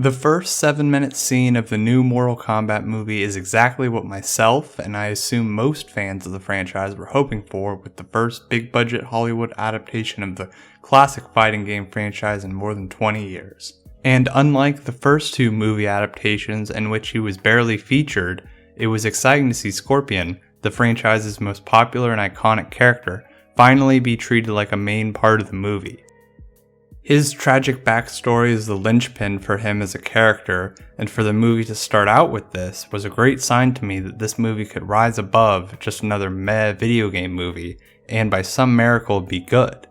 The first 7-minute scene of the new Mortal Kombat movie is exactly what myself, and I assume most fans of the franchise, were hoping for with the first big-budget Hollywood adaptation of the classic fighting game franchise in more than 20 years. And unlike the first two movie adaptations in which he was barely featured, it was exciting to see Scorpion, the franchise's most popular and iconic character, finally be treated like a main part of the movie. His tragic backstory is the linchpin for him as a character, and for the movie to start out with this was a great sign to me that this movie could rise above just another meh video game movie, and by some miracle be good.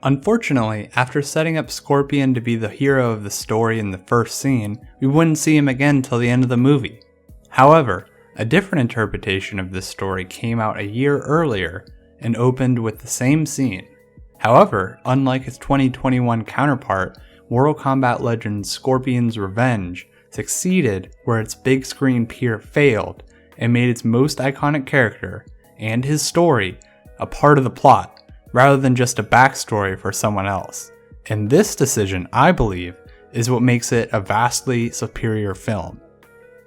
Unfortunately, after setting up Scorpion to be the hero of the story in the first scene, we wouldn't see him again till the end of the movie. However, a different interpretation of this story came out a year earlier and opened with the same scene. However, unlike its 2021 counterpart, Mortal Kombat Legends Scorpion's Revenge succeeded where its big screen peer failed and made its most iconic character, and his story, a part of the plot, rather than just a backstory for someone else. And this decision, I believe, is what makes it a vastly superior film.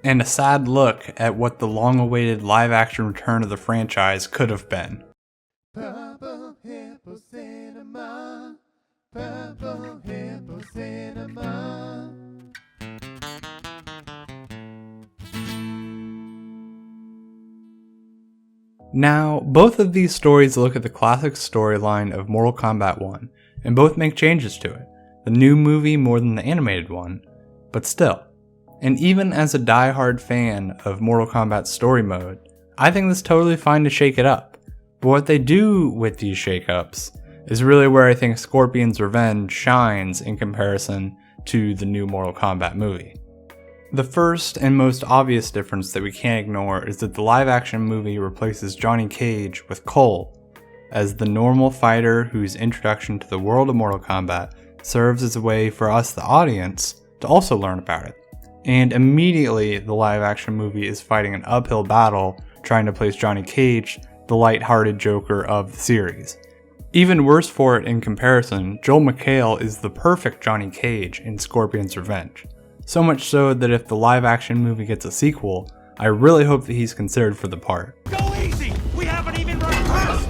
And a sad look at what the long-awaited live-action return of the franchise could have been. Purple Hippo Cinema, Purple Hippo Cinema. Now, both of these stories look at the classic storyline of Mortal Kombat 1, and both make changes to it, the new movie more than the animated one, but still. And even as a die-hard fan of Mortal Kombat story mode, I think it's totally fine to shake it up. But what they do with these shakeups is really where I think Scorpion's Revenge shines in comparison to the new Mortal Kombat movie. The first and most obvious difference that we can't ignore is that the live-action movie replaces Johnny Cage with Cole as the normal fighter whose introduction to the world of Mortal Kombat serves as a way for us, the audience, to also learn about it. And immediately, the live-action movie is fighting an uphill battle trying to place Johnny Cage, the light-hearted Joker of the series. Even worse for it in comparison, Joel McHale is the perfect Johnny Cage in Scorpion's Revenge. So much so that if the live-action movie gets a sequel, I really hope that he's considered for the part. Go easy! We haven't even rehearsed!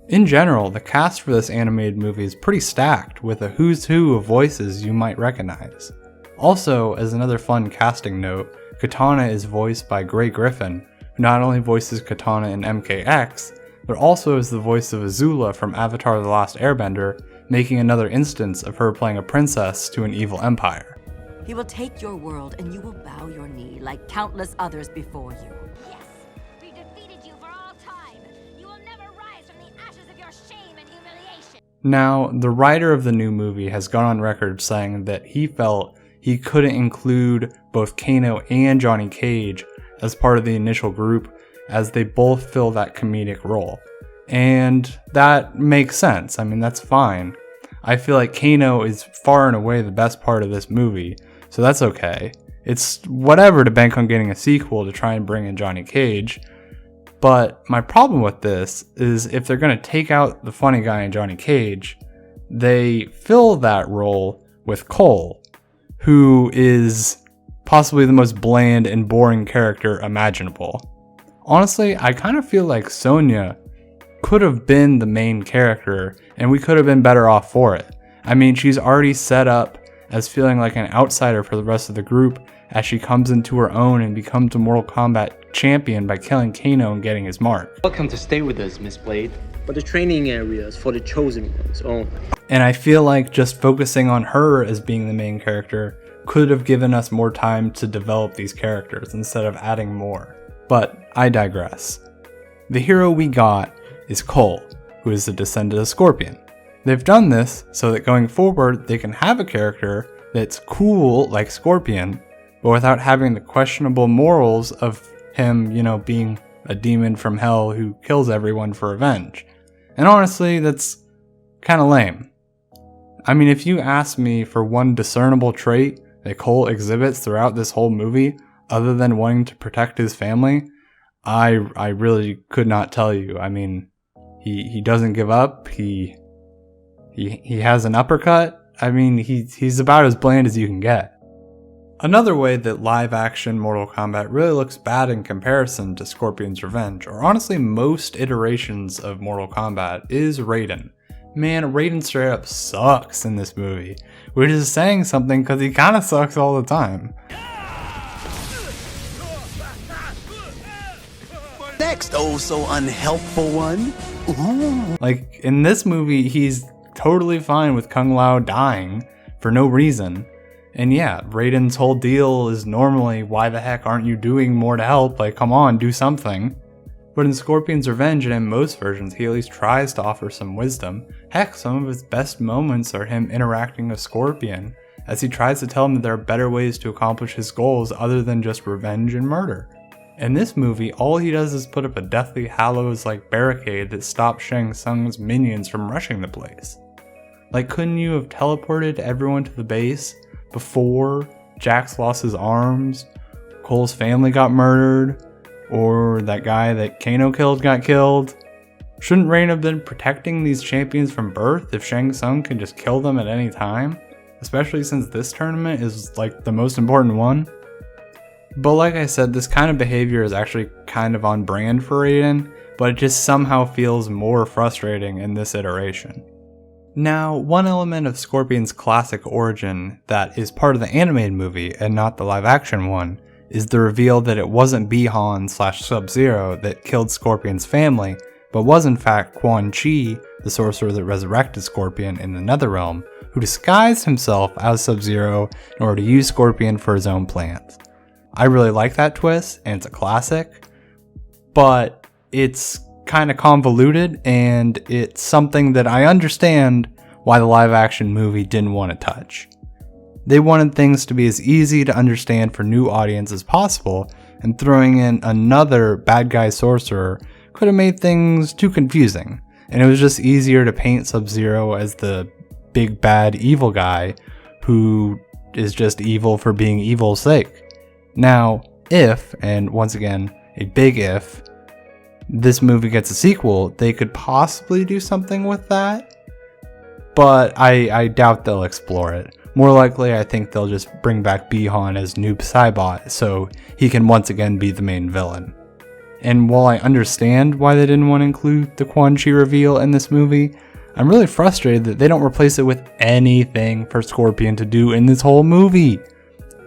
In general, the cast for this animated movie is pretty stacked, with a who's who of voices you might recognize. Also, as another fun casting note, Katana is voiced by Grey Griffin, who not only voices Katana in MKX, but also is the voice of Azula from Avatar: The Last Airbender, making another instance of her playing a princess to an evil empire. He will take your world and you will bow your knee like countless others before you. Yes, we defeated you for all time. You will never rise from the ashes of your shame and humiliation. Now, the writer of the new movie has gone on record saying that he felt he couldn't include both Kano and Johnny Cage as part of the initial group, as they both fill that comedic role. And that makes sense. I mean, that's fine. I feel like Kano is far and away the best part of this movie, so that's okay. It's whatever to bank on getting a sequel to try and bring in Johnny Cage, but my problem with this is if they're going to take out the funny guy in Johnny Cage, they fill that role with Cole, who is possibly the most bland and boring character imaginable. Honestly, I kind of feel like Sonya could have been the main character, and we could have been better off for it. I mean, she's already set up as feeling like an outsider for the rest of the group as she comes into her own and becomes a Mortal Kombat champion by killing Kano and getting his mark. Welcome to stay with us, Miss Blade. But the training area is for the chosen ones only. And I feel like just focusing on her as being the main character could have given us more time to develop these characters instead of adding more. But I digress. The hero we got is Cole, who is the descendant of Scorpion. They've done this so that going forward they can have a character that's cool like Scorpion, but without having the questionable morals of him, being a demon from hell who kills everyone for revenge. And honestly, that's kind of lame. I mean, if you ask me for one discernible trait that Cole exhibits throughout this whole movie, other than wanting to protect his family, I really could not tell you. I mean, he doesn't give up. He has an uppercut. I mean, he's about as bland as you can get. Another way that live-action Mortal Kombat really looks bad in comparison to Scorpion's Revenge, or honestly most iterations of Mortal Kombat, is Raiden. Man, Raiden straight up sucks in this movie, which is saying something because he kinda sucks all the time. Next, oh so unhelpful one. Ooh. Like, in this movie, he's totally fine with Kung Lao dying for no reason. And yeah, Raiden's whole deal is normally, why the heck aren't you doing more to help? Like, come on, do something. But in Scorpion's Revenge and in most versions, he at least tries to offer some wisdom. Heck, some of his best moments are him interacting with Scorpion, as he tries to tell him that there are better ways to accomplish his goals other than just revenge and murder. In this movie, all he does is put up a Deathly Hallows-like barricade that stops Shang Tsung's minions from rushing the place. Like, couldn't you have teleported everyone to the base before Jax lost his arms, Cole's family got murdered, or that guy that Kano killed got killed? Shouldn't Raiden have been protecting these champions from birth if Shang Tsung can just kill them at any time? Especially since this tournament is like the most important one. But like I said, this kind of behavior is actually kind of on brand for Raiden, but it just somehow feels more frustrating in this iteration. Now, one element of Scorpion's classic origin that is part of the animated movie and not the live action one is the reveal that it wasn't Bi-Han / Sub-Zero that killed Scorpion's family, but was in fact Quan Chi, the sorcerer that resurrected Scorpion in the Netherrealm, who disguised himself as Sub-Zero in order to use Scorpion for his own plans. I really like that twist, and it's a classic, but it's kind of convoluted, and it's something that I understand why the live action movie didn't want to touch. They wanted things to be as easy to understand for new audiences as possible, and throwing in another bad guy sorcerer could have made things too confusing, and it was just easier to paint Sub-Zero as the big bad evil guy who is just evil for being evil's sake. Now, if, and once again, a big if, this movie gets a sequel, they could possibly do something with that, but I doubt they'll explore it. More likely, I think they'll just bring back Bi-Han as Noob Saibot so he can once again be the main villain. And while I understand why they didn't want to include the Quan Chi reveal in this movie, I'm really frustrated that they don't replace it with anything for Scorpion to do in this whole movie.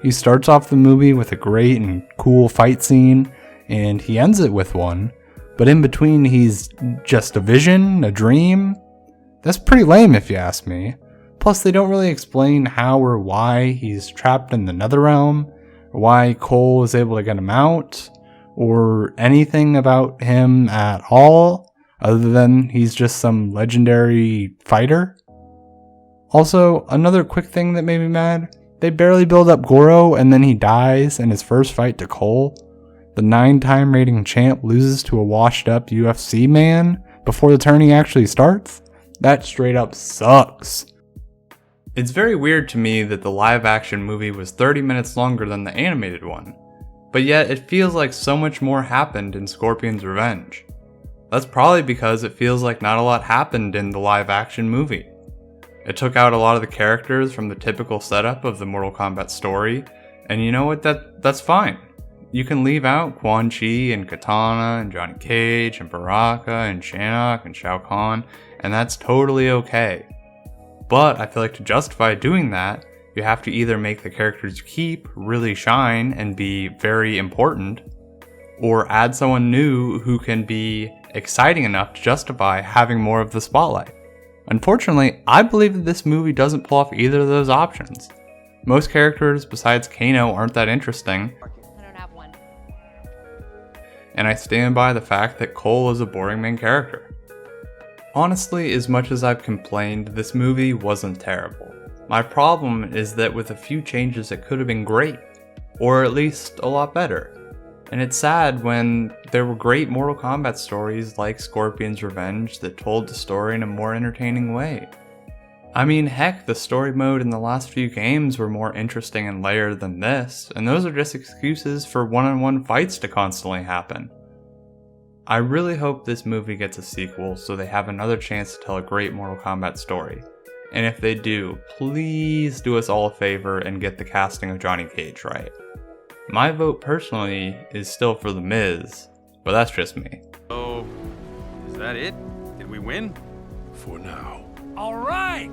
He starts off the movie with a great and cool fight scene, and he ends it with one, but in between he's just a vision, a dream. That's pretty lame if you ask me. Plus they don't really explain how or why he's trapped in the Netherrealm, or why Cole is able to get him out, or anything about him at all, other than he's just some legendary fighter. Also, another quick thing that made me mad, they barely build up Goro and then he dies in his first fight to Cole. The 9-time rating champ loses to a washed up UFC man before the tourney actually starts? That straight up sucks. It's very weird to me that the live action movie was 30 minutes longer than the animated one, but yet it feels like so much more happened in Scorpion's Revenge. That's probably because it feels like not a lot happened in the live action movie. It took out a lot of the characters from the typical setup of the Mortal Kombat story, and you know what, that's fine. You can leave out Quan Chi and Katana and Johnny Cage and Baraka and Shinnok and Shao Kahn, and that's totally okay. But I feel like to justify doing that, you have to either make the characters you keep really shine and be very important, or add someone new who can be exciting enough to justify having more of the spotlight. Unfortunately, I believe that this movie doesn't pull off either of those options. Most characters besides Kano aren't that interesting, I don't have one. and I stand by the fact that Cole is a boring main character. Honestly, as much as I've complained, this movie wasn't terrible. My problem is that with a few changes it could have been great, or at least a lot better. And it's sad when there were great Mortal Kombat stories like Scorpion's Revenge that told the story in a more entertaining way. I mean, heck, the story mode in the last few games were more interesting and layered than this, and those are just excuses for one-on-one fights to constantly happen. I really hope this movie gets a sequel so they have another chance to tell a great Mortal Kombat story. And if they do, please do us all a favor and get the casting of Johnny Cage right. My vote personally is still for The Miz, but that's just me. So, is that it? Did we win? For now. All right!